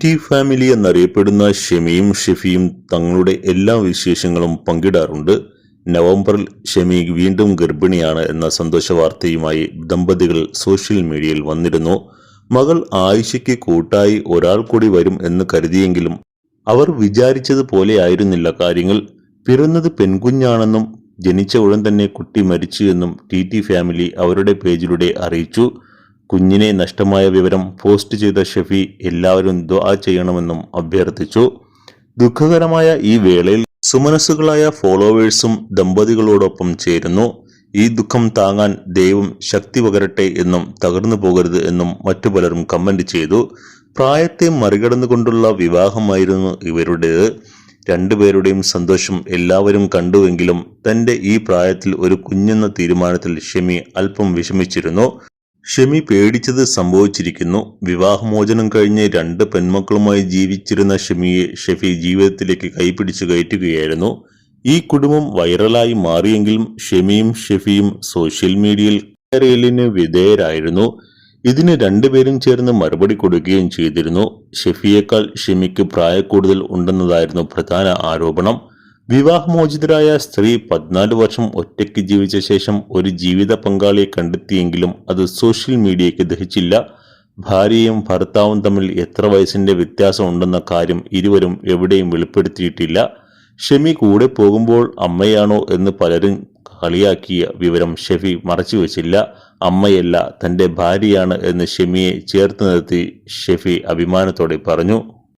T family എന്നറിയപ്പെടുന്ന ഷെമിയും ഷെഫിയും തങ്ങളുടെ എല്ലാ വിശേഷങ്ങളും പങ്കിടാറുണ്ട്. നവംബറിൽ ഷെമി വീണ്ടും ഗർഭിണിയാണ് എന്ന സന്തോഷ വാർത്തയുമായി ദമ്പതികൾ സോഷ്യൽ മീഡിയയിൽ വന്നിരുന്നു. മകൾ ആയിഷയ്ക്ക് കൂട്ടായി ഒരാൾ കൂടി വരും എന്ന് കരുതിയെങ്കിലും അവർ വിചാരിച്ചതുപോലെയായിരുന്നില്ല കാര്യങ്ങൾ. പിറന്നത് പെൺകുഞ്ഞാണെന്നും ജനിച്ച ഉടൻ തന്നെ കുട്ടി മരിച്ചു എന്നും ടി ഫാമിലി അവരുടെ പേജിലൂടെ അറിയിച്ചു. കുഞ്ഞിനെ നഷ്ടമായ വിവരം പോസ്റ്റ് ചെയ്ത ഷെഫി എല്ലാവരും ദുആ ചെയ്യണമെന്നും അഭ്യർത്ഥിച്ചു. ദുഃഖകരമായ ഈ വേളയിൽ സുമനസ്സുകളായ ഫോളോവേഴ്സും ദമ്പതികളോടൊപ്പം ചേരുന്നു. ഈ ദുഃഖം താങ്ങാൻ ദൈവം ശക്തി പകരട്ടെ എന്നും തകർന്നു പോകരുത് എന്നും മറ്റു പലരും കമന്റ് ചെയ്തു. പ്രായത്തെ മറികടന്നുകൊണ്ടുള്ള വിവാഹമായിരുന്നു ഇവരുടേത്. രണ്ടുപേരുടെയും സന്തോഷം എല്ലാവരും കണ്ടുവെങ്കിലും തന്റെ ഈ പ്രായത്തിൽ ഒരു കുഞ്ഞെന്ന തീരുമാനത്തിൽ ഷെമി അല്പം വിഷമിച്ചിരുന്നു. ഷെമി പേടിച്ചത് സംഭവിച്ചിരിക്കുന്നു. വിവാഹമോചനം കഴിഞ്ഞ് 2 പെൺമക്കളുമായി ജീവിച്ചിരുന്ന ഷെമിയെ ഷെഫി ജീവിതത്തിലേക്ക് കൈപിടിച്ചു കയറ്റുകയായിരുന്നു. ഈ കുടുംബം വൈറലായി മാറിയെങ്കിലും ഷെമിയും ഷെഫിയും സോഷ്യൽ മീഡിയയിൽ വൈറലിന് വിധേയരായിരുന്നു. ഇതിന് രണ്ടുപേരും ചേർന്ന് മറുപടി കൊടുക്കുകയും ചെയ്തിരുന്നു. ഷെഫിയേക്കാൾ ഷെമിക്ക് പ്രായക്കൂടുതൽ ഉണ്ടെന്നതായിരുന്നു പ്രധാന ആരോപണം. വിവാഹമോചിതരായ സ്ത്രീ 14 വർഷം ഒറ്റയ്ക്ക് ജീവിച്ച ശേഷം ഒരു ജീവിത പങ്കാളിയെ കണ്ടെത്തിയെങ്കിലും അത് സോഷ്യൽ മീഡിയയ്ക്ക് ദഹിച്ചില്ല. ഭാര്യയും ഭർത്താവും തമ്മിൽ എത്ര വയസ്സിന്റെ വ്യത്യാസം ഉണ്ടെന്ന കാര്യം ഇരുവരും എവിടെയും വെളിപ്പെടുത്തിയിട്ടില്ല. ഷെമി കൂടെ പോകുമ്പോൾ അമ്മയാണോ എന്ന് പലരും കളിയാക്കിയ വിവരം ഷെഫി മറച്ചുവെച്ചില്ല. അമ്മയല്ല, തന്റെ ഭാര്യയാണ് എന്ന് ഷെമിയെ ചേർത്ത് നിർത്തി ഷെഫി അഭിമാനത്തോടെ പറഞ്ഞു.